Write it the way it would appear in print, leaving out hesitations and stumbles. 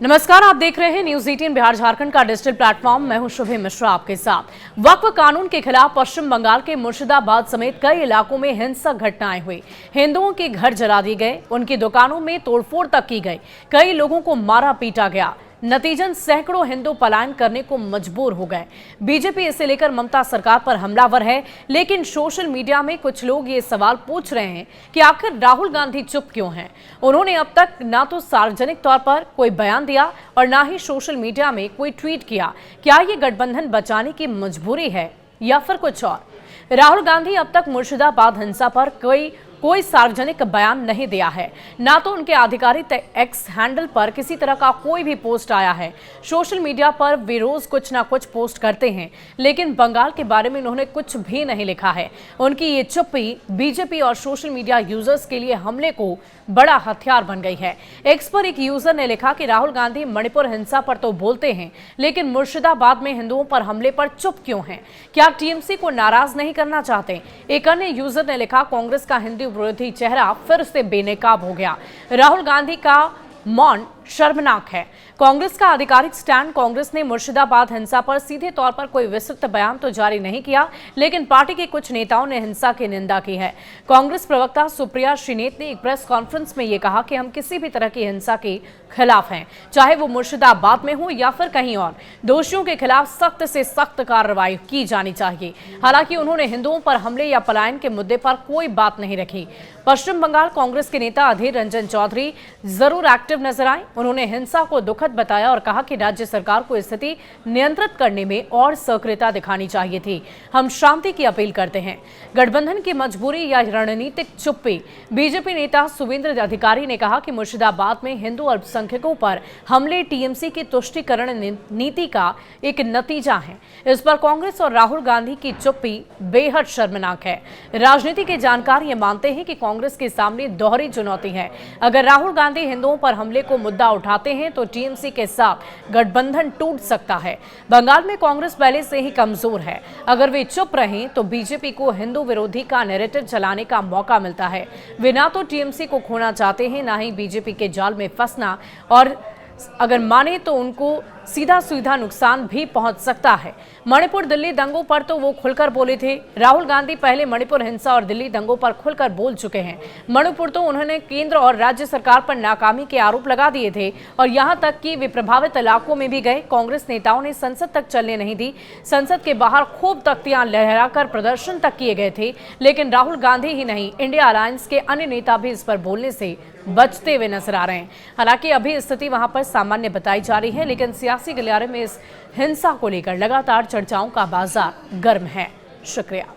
नमस्कार, आप देख रहे हैं न्यूज 18 बिहार झारखंड का डिजिटल प्लेटफॉर्म। मैं हूं शुभे मिश्रा आपके साथ। वक्फ कानून के खिलाफ पश्चिम बंगाल के मुर्शिदाबाद समेत कई इलाकों में हिंसक घटनाएं हुई। हिंदुओं के घर जला दिए गए, उनकी दुकानों में तोड़फोड़ तक की गई, कई लोगों को मारा पीटा गया। नतीजन सैकड़ों हिंदू पलायन करने को मजबूर हो गए। बीजेपी इसे लेकर ममता सरकार पर हमलावर है, लेकिन सोशल मीडिया में कुछ लोग ये सवाल पूछ रहे हैं कि आखिर राहुल गांधी चुप क्यों हैं। उन्होंने अब तक ना तो सार्वजनिक तौर पर कोई बयान दिया और ना ही सोशल मीडिया में कोई ट्वीट किया। क्या ये गठबंधन बचाने की मजबूरी है या फिर कुछ और? राहुल गांधी अब तक मुर्शिदाबाद हिंसा पर कोई सार्वजनिक बयान नहीं दिया है, ना तो उनके आधिकारिक एक्स हैंडल पर किसी तरह का कोई भी पोस्ट आया है। सोशल मीडिया पर वे रोज कुछ ना कुछ पोस्ट करते हैं, लेकिन बंगाल के बारे में उन्होंने कुछ भी नहीं लिखा है। उनकी ये चुप्पी बीजेपी और सोशल मीडिया यूजर्स के लिए हमले को बड़ा हथियार बन गई है। एक्स पर एक यूजर ने लिखा कि राहुल गांधी मणिपुर हिंसा पर तो बोलते हैं, लेकिन मुर्शिदाबाद में हिंदुओं पर हमले पर चुप क्यों हैं? क्या टीएमसी को नाराज नहीं करना चाहते? एक अन्य यूजर ने लिखा, कांग्रेस का हिंदू विरोधी चेहरा फिर से बेनकाब हो गया। राहुल गांधी का मौन शर्मनाक है। कांग्रेस का आधिकारिक स्टैंड। कांग्रेस ने मुर्शिदाबाद हिंसा पर सीधे तौर पर कोई विस्तृत बयान तो जारी नहीं किया, लेकिन पार्टी के कुछ नेताओं ने हिंसा की निंदा की है। कांग्रेस प्रवक्ता सुप्रिया श्रीनेत ने एक प्रेस कॉन्फ्रेंस में यह कहा कि हम किसी भी तरह की हिंसा के खिलाफ हैं, चाहे वो मुर्शिदाबाद में हो या फिर कहीं और। दोषियों के खिलाफ सख्त से सख्त कार्रवाई की जानी चाहिए। हालांकि उन्होंने हिंदुओं पर हमले या पलायन के मुद्दे पर कोई बात नहीं रखी। पश्चिम बंगाल कांग्रेस के नेता अधीर रंजन चौधरी जरूर एक्टिव नजर आए। उन्होंने हिंसा को दुखद बताया और कहा कि राज्य सरकार को स्थिति नियंत्रित करने में और सक्रियता दिखानी चाहिए थी। हम शांति की अपील करते हैं। गठबंधन की मजबूरी या रणनीतिक चुप्पी? बीजेपी नेता शुभेंद्र अधिकारी ने कहा कि मुर्शिदाबाद में हिंदू अल्पसंख्यकों पर हमले टीएमसी की तुष्टीकरण नीति का एक नतीजा है। इस पर कांग्रेस और राहुल गांधी की चुप्पी बेहद शर्मनाक है। राजनीति के जानकार ये मानते हैं कि कांग्रेस के सामने दोहरी चुनौती है। अगर राहुल गांधी हिंदुओं पर हमले को मुद्दा उठाते हैं तो टीएमसी के साथ गठबंधन टूट सकता है। बंगाल में कांग्रेस पहले से ही कमजोर है। अगर वे चुप रहें तो बीजेपी को हिंदू विरोधी का नैरेटिव चलाने का मौका मिलता है। वे ना तो टीएमसी को खोना चाहते हैं, ना ही बीजेपी के जाल में फंसना, और अगर माने तो उनको सीधा नुकसान भी पहुंच सकता है। मणिपुर दिल्ली दंगों पर तो वो खुलकर बोले थे। राहुल गांधी पहले मणिपुर हिंसा और दिल्ली दंगों पर खुलकर बोल चुके हैं। मणिपुर तो उन्होंने केंद्र और राज्य सरकार पर नाकामी के आरोप लगा दिए थे और यहां तक कि वे प्रभावित इलाकों में भी गए। कांग्रेस नेताओं ने संसद तक चलने नहीं दी। संसद के बाहर खूब तख्तियां लहराकर प्रदर्शन तक किए गए थे, लेकिन राहुल गांधी ही नहीं, इंडिया अलायंस के अन्य नेता भी इस पर बोलने से बचते हुए नजर आ रहे हैं। हालांकि अभी स्थिति वहां पर सामान्य बताई जा रही है, लेकिन सियासी गलियारे में इस हिंसा को लेकर लगातार चर्चाओं का बाजार गर्म है। शुक्रिया।